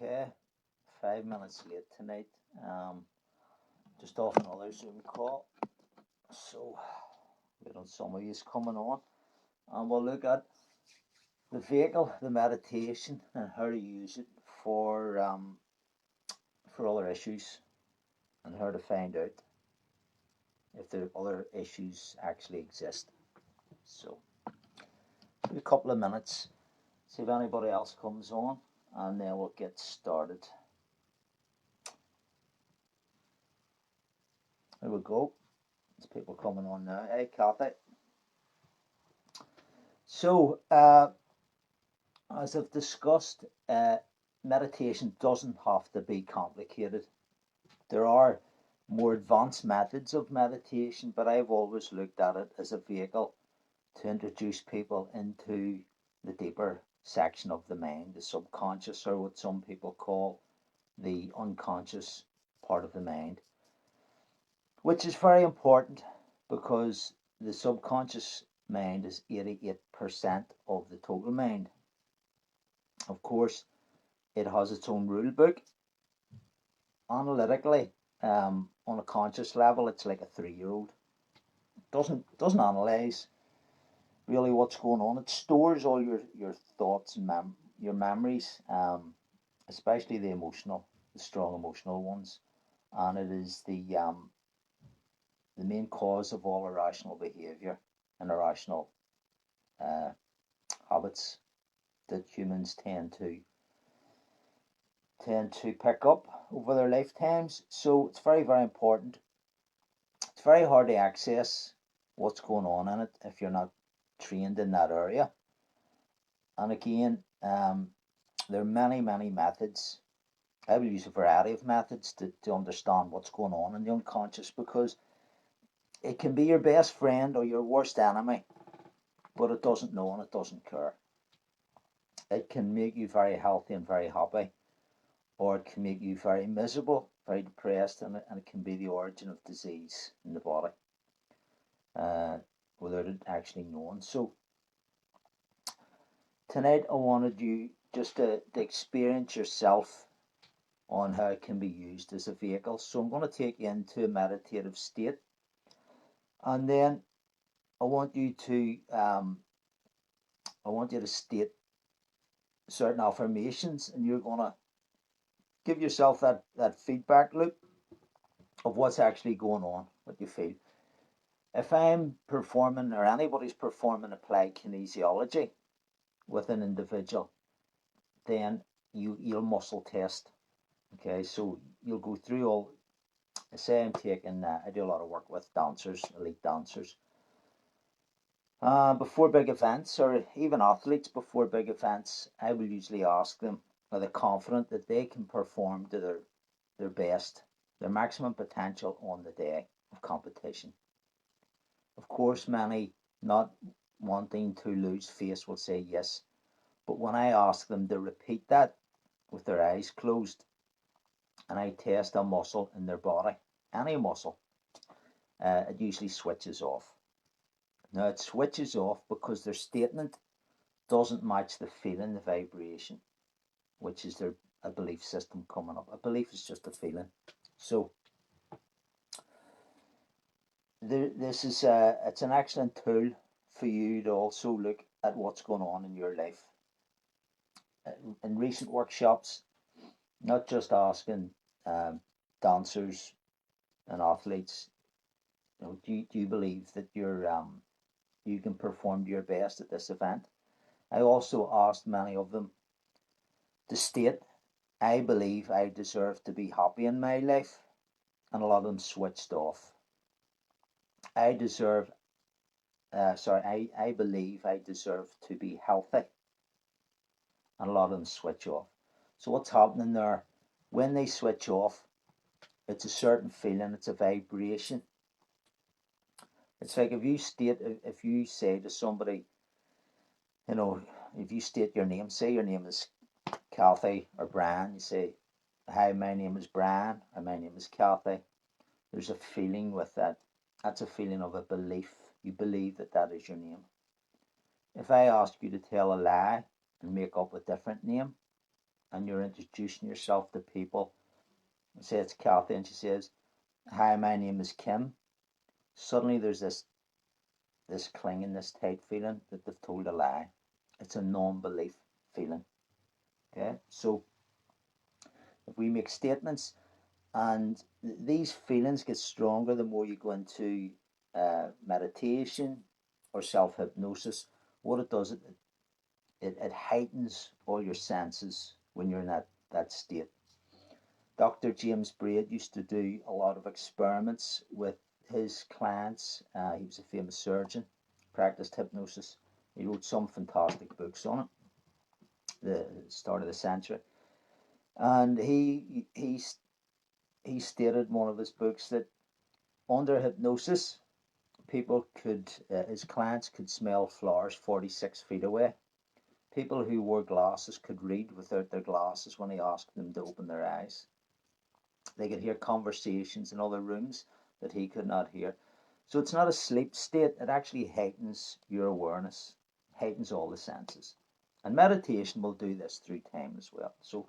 Okay, 5 minutes late tonight. Just off another Zoom call. So, we got some of yous coming on, and we'll look at the vehicle, the meditation, and how to use it for other issues, and how to find out if the other issues actually exist. So, a couple of minutes, see if anybody else comes on, and then we'll get started. There we go. There's people coming on now. Hey, Kathy. So, as I've discussed, meditation doesn't have to be complicated. There are more advanced methods of meditation, but I've always looked at it as a vehicle to introduce people into the deeper section of the mind, the subconscious, or what some people call the unconscious part of the mind, which is very important because the subconscious mind is 88% of the total mind. Of course, it has its own rule book. Analytically, on a conscious level, it's like a 3-year-old. Doesn't analyze really what's going on. It stores all your thoughts and your memories, especially the strong emotional ones, and it is the main cause of all irrational behavior and irrational habits that humans tend to pick up over their lifetimes. So it's very, very important. It's very hard to access what's going on in it if you're not trained in that area. And again, there are many, many methods. I will use a variety of methods to understand what's going on in the unconscious, because it can be your best friend or your worst enemy, but it doesn't know and it doesn't care. It can make you very healthy and very happy, or it can make you very miserable, very depressed, and it can be the origin of disease in the body without it actually knowing. So tonight I wanted you just to experience yourself on how it can be used as a vehicle. So I'm going to take you into a meditative state, and then I want you to state certain affirmations, and you're going to give yourself that feedback loop of what's actually going on, what you feel. If I'm performing, or anybody's performing, applied kinesiology with an individual, then you'll muscle test. Okay, so you'll go through all. Say I'm taking, I do a lot of work with dancers, elite dancers. Before big events, or even athletes before big events, I will usually ask them, are they confident that they can perform to their best, their maximum potential on the day of competition? Of course, many not wanting to lose face will say yes, but when I ask them to repeat that with their eyes closed, and I test a muscle in their body, any muscle, it usually switches off. Now, it switches off because their statement doesn't match the feeling, the vibration, which is a belief system coming up. A belief is just a feeling. So this is it's an excellent tool for you to also look at what's going on in your life. In recent workshops, not just asking dancers and athletes, do you believe that you can perform to your best at this event? I also asked many of them to state, I believe I deserve to be happy in my life, and a lot of them switched off. I believe I deserve to be healthy, and a lot of them switch off. So what's happening there, when they switch off, it's a certain feeling, it's a vibration. It's like if you say to somebody, if you state your name, say your name is Kathy or Brian, you say, hi, my name is Brian, or my name is Kathy. There's a feeling with that. That's a feeling of a belief. You believe that is your name. If I ask you to tell a lie and make up a different name, and you're introducing yourself to people. Say it's Kathy, and she says, "Hi, my name is Kim." Suddenly, there's this clinging, this tight feeling that they've told a lie. It's a non-belief feeling. Okay, so if we make statements, and these feelings get stronger the more you go into meditation or self-hypnosis. What it does, it heightens all your senses when you're in that state. Dr. James Braid used to do a lot of experiments with his clients. He was a famous surgeon, practiced hypnosis. He wrote some fantastic books on it, the start of the century. And he stated in one of his books that under hypnosis, his clients could smell flowers 46 feet away. People who wore glasses could read without their glasses when he asked them to open their eyes. They could hear conversations in other rooms that he could not hear. So it's not a sleep state, it actually heightens your awareness, heightens all the senses. And meditation will do this through time as well. So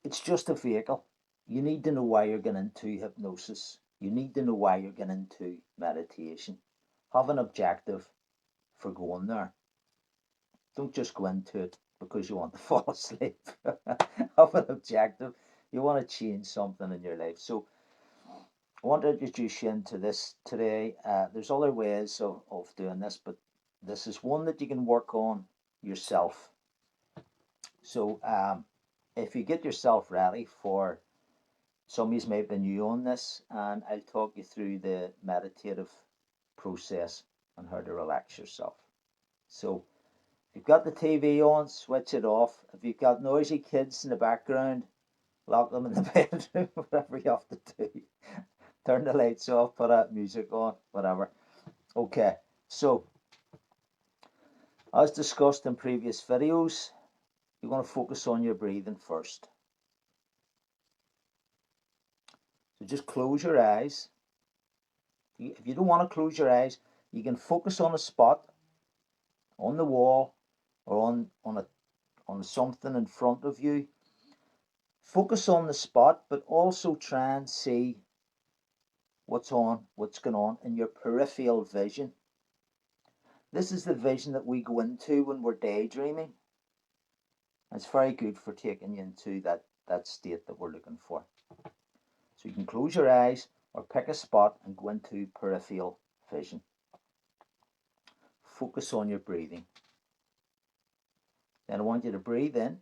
it's just a vehicle. You need to know why you're getting into hypnosis. You need to know why you're getting into meditation. Have an objective for going there. Don't just go into it because you want to fall asleep. Have an objective. You want to change something in your life. So I want to introduce you into this today. There's other ways of doing this, but this is one that you can work on yourself. So if you get yourself ready for, some of you may be new on this, and I'll talk you through the meditative process and how to relax yourself. So if you've got the TV on, switch it off. If you've got noisy kids in the background, lock them in the bedroom, whatever you have to do. Turn the lights off, put that music on, whatever. Okay, so as discussed in previous videos, you're going to focus on your breathing first. So just close your eyes. If you don't want to close your eyes, you can focus on a spot, on the wall, or on something in front of you. Focus on the spot, but also try and see what's going on in your peripheral vision. This is the vision that we go into when we're daydreaming. It's very good for taking you into that state that we're looking for. So you can close your eyes or pick a spot and go into peripheral vision. Focus on your breathing. Then I want you to breathe in,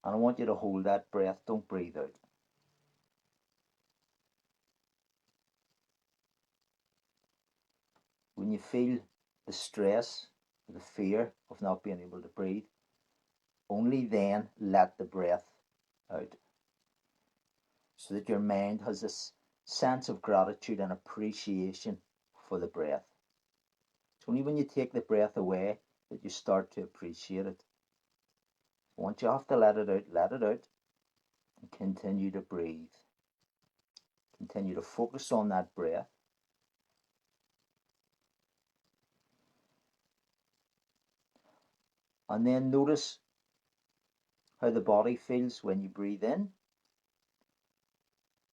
and I want you to hold that breath. Don't breathe out. When you feel the stress, the fear of not being able to breathe, only then let the breath out, so that your mind has this sense of gratitude and appreciation for the breath. It's only when you take the breath away that you start to appreciate it. Once you have to let it out, and continue to breathe. Continue to focus on that breath. And then notice how the body feels when you breathe in.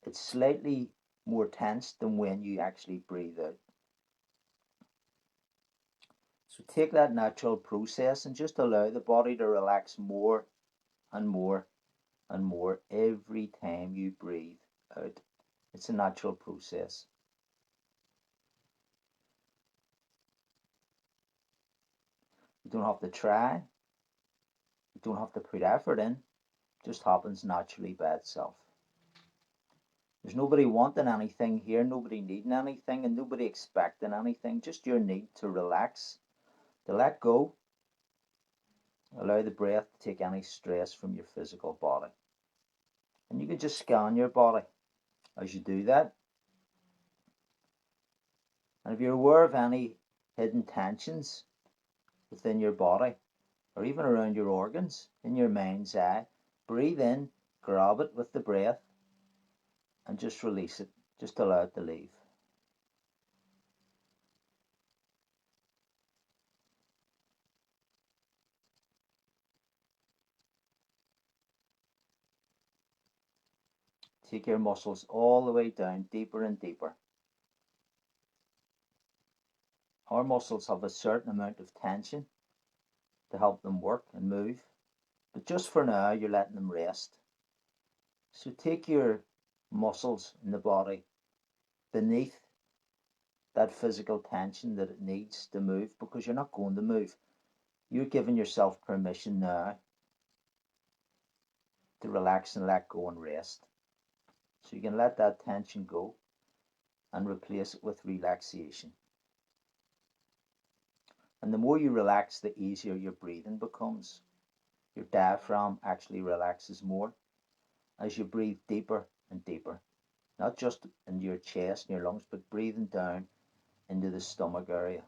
It's slightly more tense than when you actually breathe out. So take that natural process and just allow the body to relax more and more and more every time you breathe out. It's a natural process. You don't have to try. You don't have to put effort in. It just happens naturally by itself. There's nobody wanting anything here, nobody needing anything, and nobody expecting anything. Just your need to relax, to let go. Allow the breath to take any stress from your physical body. And you can just scan your body as you do that. And if you're aware of any hidden tensions within your body, or even around your organs, in your mind's eye, breathe in, grab it with the breath, and just release it. Just allow it to leave. Take your muscles all the way down, deeper and deeper. Our muscles have a certain amount of tension to help them work and move, but just for now, you're letting them rest. So take your muscles in the body beneath that physical tension that it needs to move, because you're not going to move. You're giving yourself permission now to relax and let go and rest. So you can let that tension go and replace it with relaxation. And the more you relax, the easier your breathing becomes. Your diaphragm actually relaxes more as you breathe deeper and deeper. Not just into your chest and your lungs, but breathing down into the stomach area.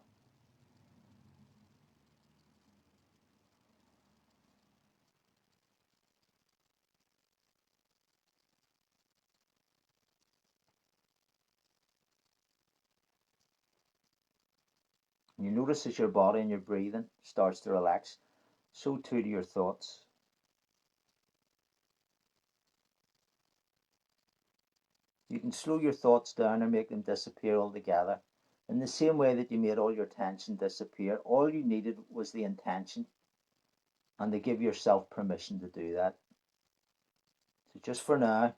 And you notice as your body and your breathing starts to relax, so too do your thoughts. You can slow your thoughts down or make them disappear altogether. In the same way that you made all your tension disappear, all you needed was the intention and to give yourself permission to do that. So just for now,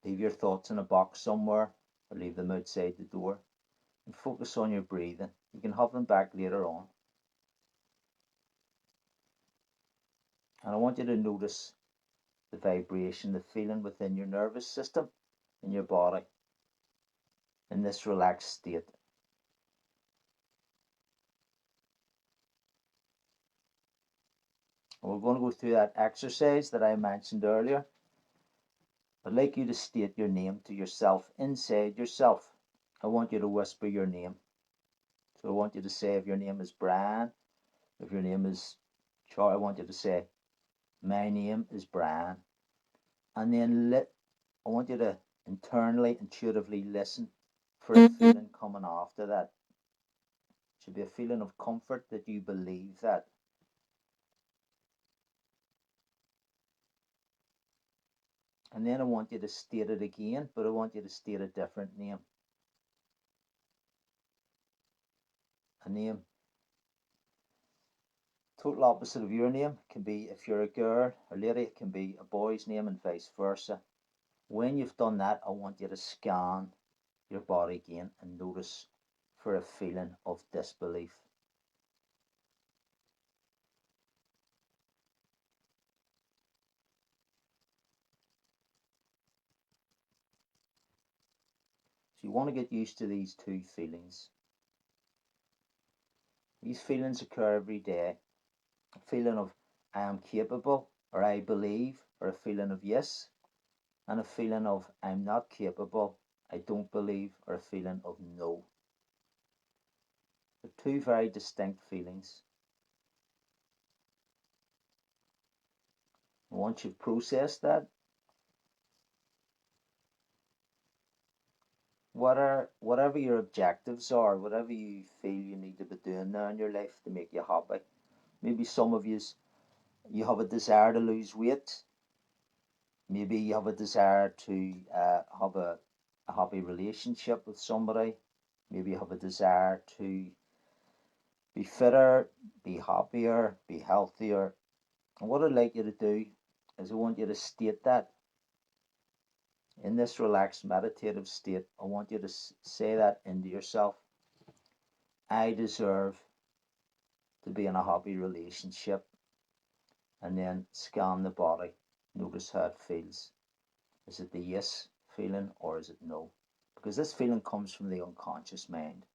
leave your thoughts in a box somewhere or leave them outside the door and focus on your breathing. You can have them back later on. And I want you to notice the vibration, the feeling within your nervous system, in your body, in this relaxed state. And we're going to go through that exercise that I mentioned earlier. I'd like you to state your name to yourself inside yourself. I want you to whisper your name. So I want you to say, if your name is Brian, if your name is Charlie, I want you to say, my name is Brian. And then I want you to internally, intuitively listen for a feeling coming after that. It should be a feeling of comfort that you believe that. And then I want you to state it again, but I want you to state a different name. A name total opposite of your name. It can be, if you're a girl or lady, it can be a boy's name and vice versa. When you've done that, I want you to scan your body again and notice for a feeling of disbelief. So you want to get used to these two feelings. These feelings occur every day. A feeling of I am capable, or I believe, or a feeling of yes, and a feeling of I'm not capable, I don't believe, or a feeling of no. They're two very distinct feelings. And once you've processed that, whatever your objectives are, whatever you feel you need to be doing now in your life to make you happy. Maybe some of you have a desire to lose weight. Maybe you have a desire to have a happy relationship with somebody. Maybe you have a desire to be fitter, be happier, be healthier. And what I'd like you to do is I want you to state that in this relaxed meditative state. I want you to say that into yourself. I deserve to be in a happy relationship. And then scan the body. Notice how it feels. Is it the yes feeling or is it no? Because this feeling comes from the unconscious mind.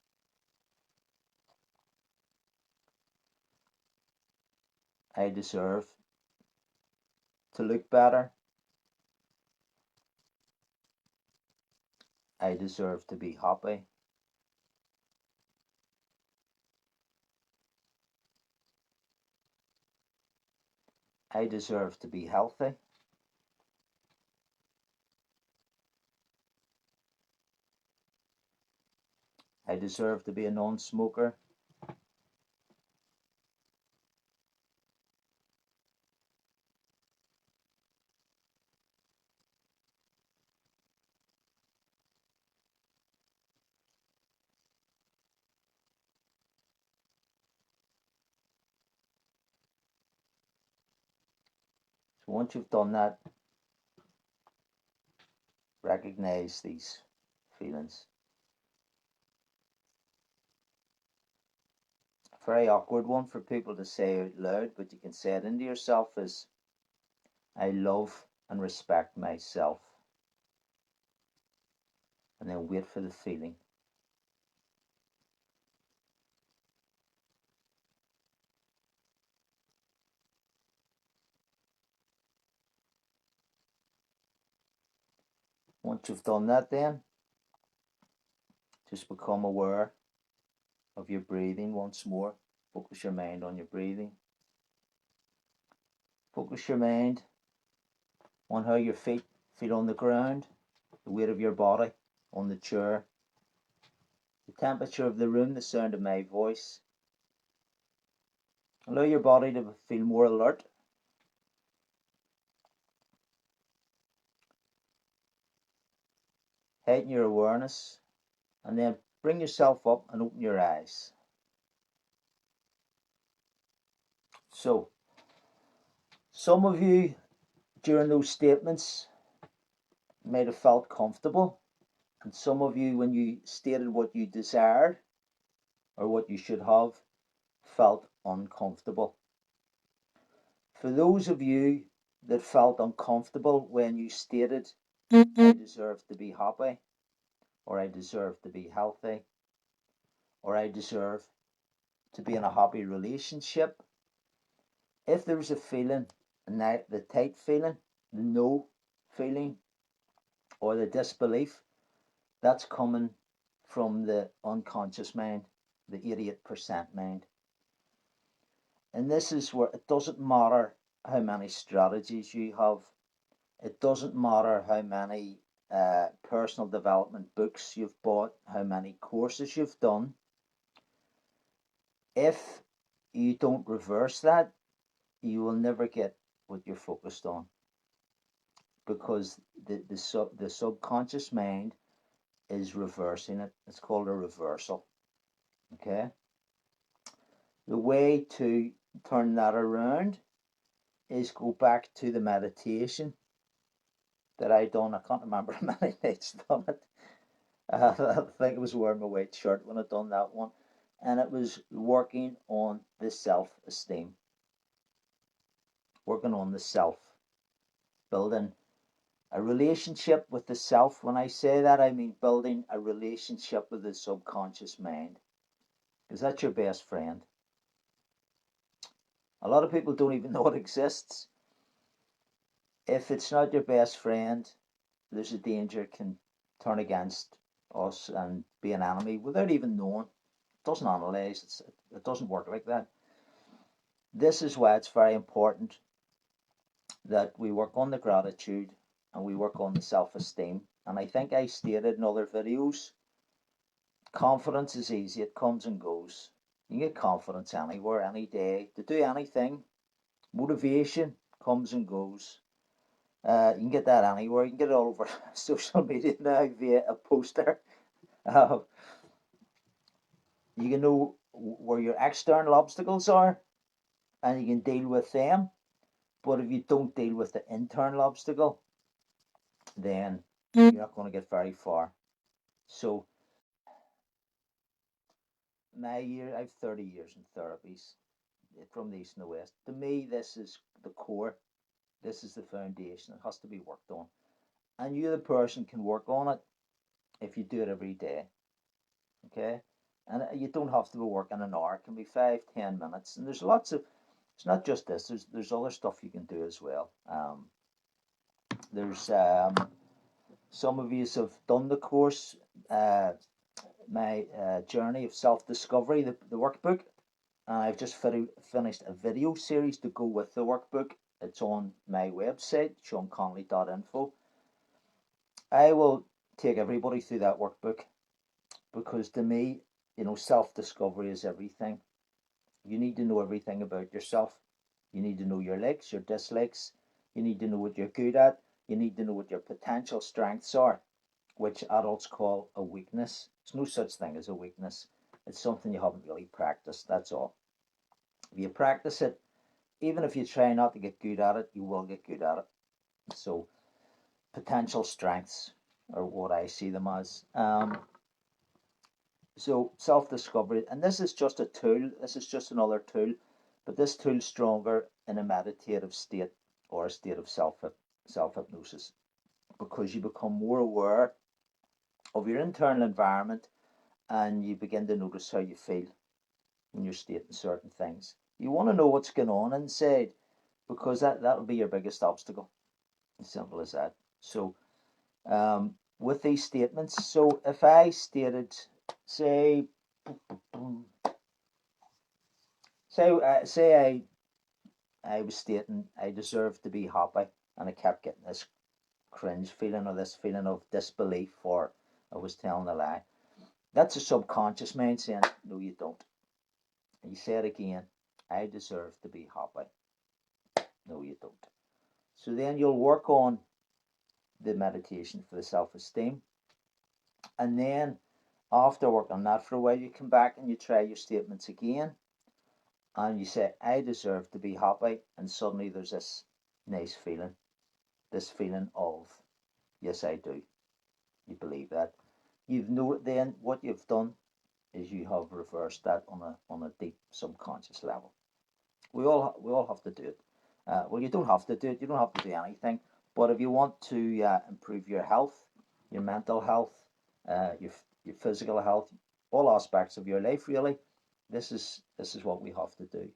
I deserve to look better. I deserve to be happy. I deserve to be healthy. I deserve to be a non-smoker. So once you've done that, recognize these feelings. A very awkward one for people to say out loud, but you can say it into yourself, is I love and respect myself. And then wait for the feeling. Once you've done that, then just become aware of your breathing once more. Focus your mind on your breathing. Focus your mind on how your feet feel on the ground, the weight of your body on the chair, the temperature of the room, the sound of my voice. Allow your body to feel more alert. Heighten your awareness, and then bring yourself up and open your eyes. So, some of you during those statements might have felt comfortable, and some of you, when you stated what you desired or what you should have, felt uncomfortable. For those of you that felt uncomfortable when you stated, I deserve to be happy, or I deserve to be healthy, or I deserve to be in a happy relationship, if there's a feeling, the tight feeling, the no feeling, or the disbelief, that's coming from the unconscious mind, the 88% mind. And this is where it doesn't matter how many strategies you have, it doesn't matter how many personal development books you've bought, how many courses you've done. If you don't reverse that, you will never get what you're focused on, because the subconscious mind is reversing it. It's called a reversal. Okay. The way to turn that around is go back to the meditation that I done. I can't remember how many nights done it. I think it was wearing my white shirt when I done that one, and it was working on the self-esteem, working on the self, building a relationship with the self. When I say that, I mean building a relationship with the subconscious mind, because that's your best friend. A lot of people don't even know it exists. If it's not your best friend, there's a danger it can turn against us and be an enemy without even knowing. It doesn't analyze, it doesn't work like that. This is why it's very important that we work on the gratitude and we work on the self-esteem. And I think I stated in other videos, confidence is easy, it comes and goes. You can get confidence anywhere, any day, to do anything. Motivation comes and goes. You can get that anywhere. You can get it all over social media now via a poster. Uh, you can know where your external obstacles are, and you can deal with them. But if you don't deal with the internal obstacle, then you're not going to get very far. So, I've 30 years in therapies from the East and the West. To me, this is the core. This is the foundation. It has to be worked on. And you, the person, can work on it if you do it every day. Okay? And you don't have to be working an hour. It can be 5, 10 minutes. And there's lots of, it's not just this, there's other stuff you can do as well. There's some of you have done the course, my journey of self-discovery, the workbook, and I've just finished a video series to go with the workbook. It's on my website, seanconnolly.info. I will take everybody through that workbook, because to me, self-discovery is everything. You need to know everything about yourself. You need to know your likes, your dislikes. You need to know what you're good at. You need to know what your potential strengths are, which adults call a weakness. There's no such thing as a weakness. It's something you haven't really practiced, that's all. If you practice it, even if you try not to get good at it, you will get good at it. So potential strengths are what I see them as. So self-discovery, and this is just a tool. This is just another tool, but this tool's stronger in a meditative state or a state of self-hypnosis, because you become more aware of your internal environment and you begin to notice how you feel when you're stating certain things. You want to know what's going on inside, because that'll be your biggest obstacle. As simple as that. So with these statements, so if I stated, say, say I was stating I deserve to be happy, and I kept getting this cringe feeling or this feeling of disbelief, or I was telling a lie. That's a subconscious mind saying, no, you don't. And you say it again, I deserve to be happy. No, you don't. So then you'll work on the meditation for the self-esteem. And then after working on that for a while, you come back and you try your statements again. And you say, I deserve to be happy. And suddenly there's this nice feeling. This feeling of, yes, I do. You believe that. You've known then what you've done is you have reversed that on a deep subconscious level. We all have to do it. Well, you don't have to do it. You don't have to do anything. But if you want to improve your health, your mental health, your physical health, all aspects of your life, really, this is what we have to do,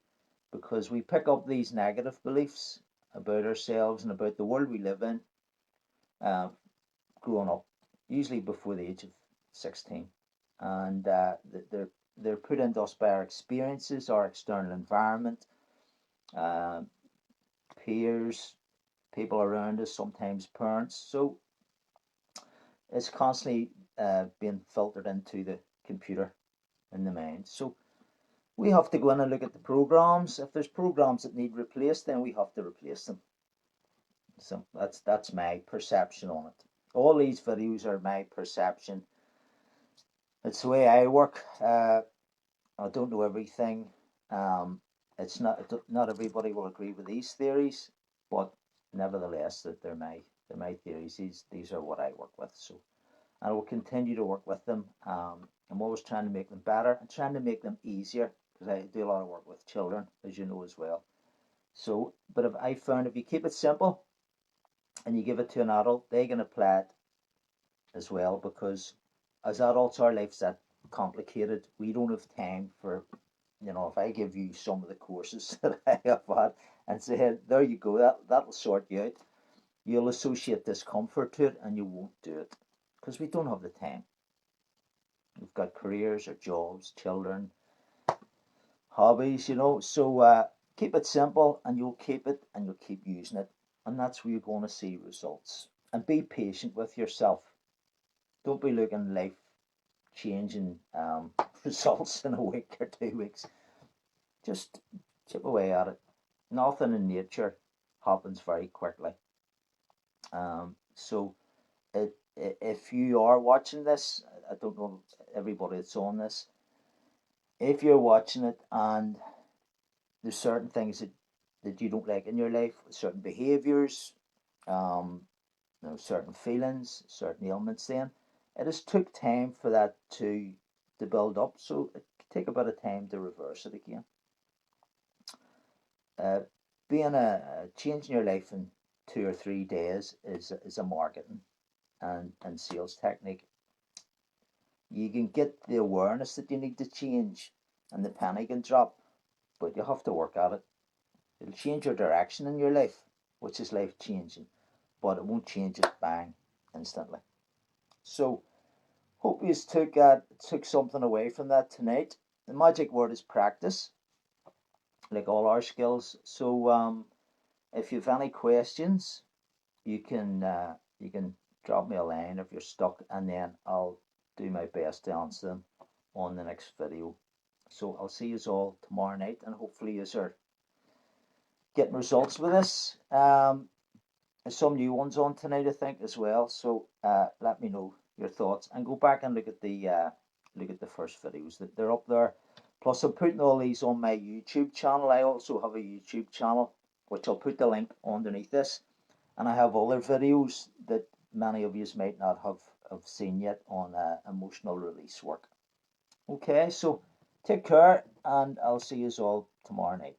because we pick up these negative beliefs about ourselves and about the world we live in, uh, growing up, usually before the age of 16, and they're put into us by our experiences, our external environment, uh, peers, people around us, sometimes parents. So it's constantly being filtered into the computer in the mind. So we have to go in and look at the programs. If there's programs that need replaced, then we have to replace them. So that's my perception on it. All these videos are my perception. It's the way I work. I don't know everything. It's not everybody will agree with these theories, but nevertheless, that they're my theories. These are what I work with. So I will continue to work with them. I'm always trying to make them better and trying to make them easier, because I do a lot of work with children, as you know as well. So, but if I found if you keep it simple and you give it to an adult, they can apply it as well, because as adults, our life's that complicated. We don't have time for, if I give you some of the courses that I have had and say, hey, there you go, that'll sort you out, you'll associate discomfort to it and you won't do it, because we don't have the time. We've got careers or jobs, children, hobbies, so keep it simple and you'll keep it and you'll keep using it, and that's where you're going to see results. And be patient with yourself. Don't be looking life changing results in a week or 2 weeks. Just chip away at it. Nothing in nature happens very quickly. So if you are watching this, I don't know everybody that's on this, if you're watching it and there's certain things that you don't like in your life, certain behaviours, um, certain feelings, certain ailments, then it has took time for that to build up. So it can take a bit of time to reverse it again. Uh, being a changing your life in 2 or 3 days is a marketing and sales technique. You can get the awareness that you need to change and the penny can drop, but you have to work at it. It'll change your direction in your life, which is life changing, but it won't change it bang instantly. So hope you took something away from that tonight. The magic word is practice, like all our skills. So if you have any questions, you can drop me a line if you're stuck, and then I'll do my best to answer them on the next video. So I'll see you all tomorrow night, and hopefully you are getting results with this. There's some new ones on tonight, I think, as well. So let me know your thoughts and go back and look at the first videos. They're up there. Plus, I'm putting all these on my YouTube channel. I also have a YouTube channel, which I'll put the link underneath this. And I have other videos that many of you might not have seen yet on emotional release work. Okay, so take care, and I'll see you all tomorrow night.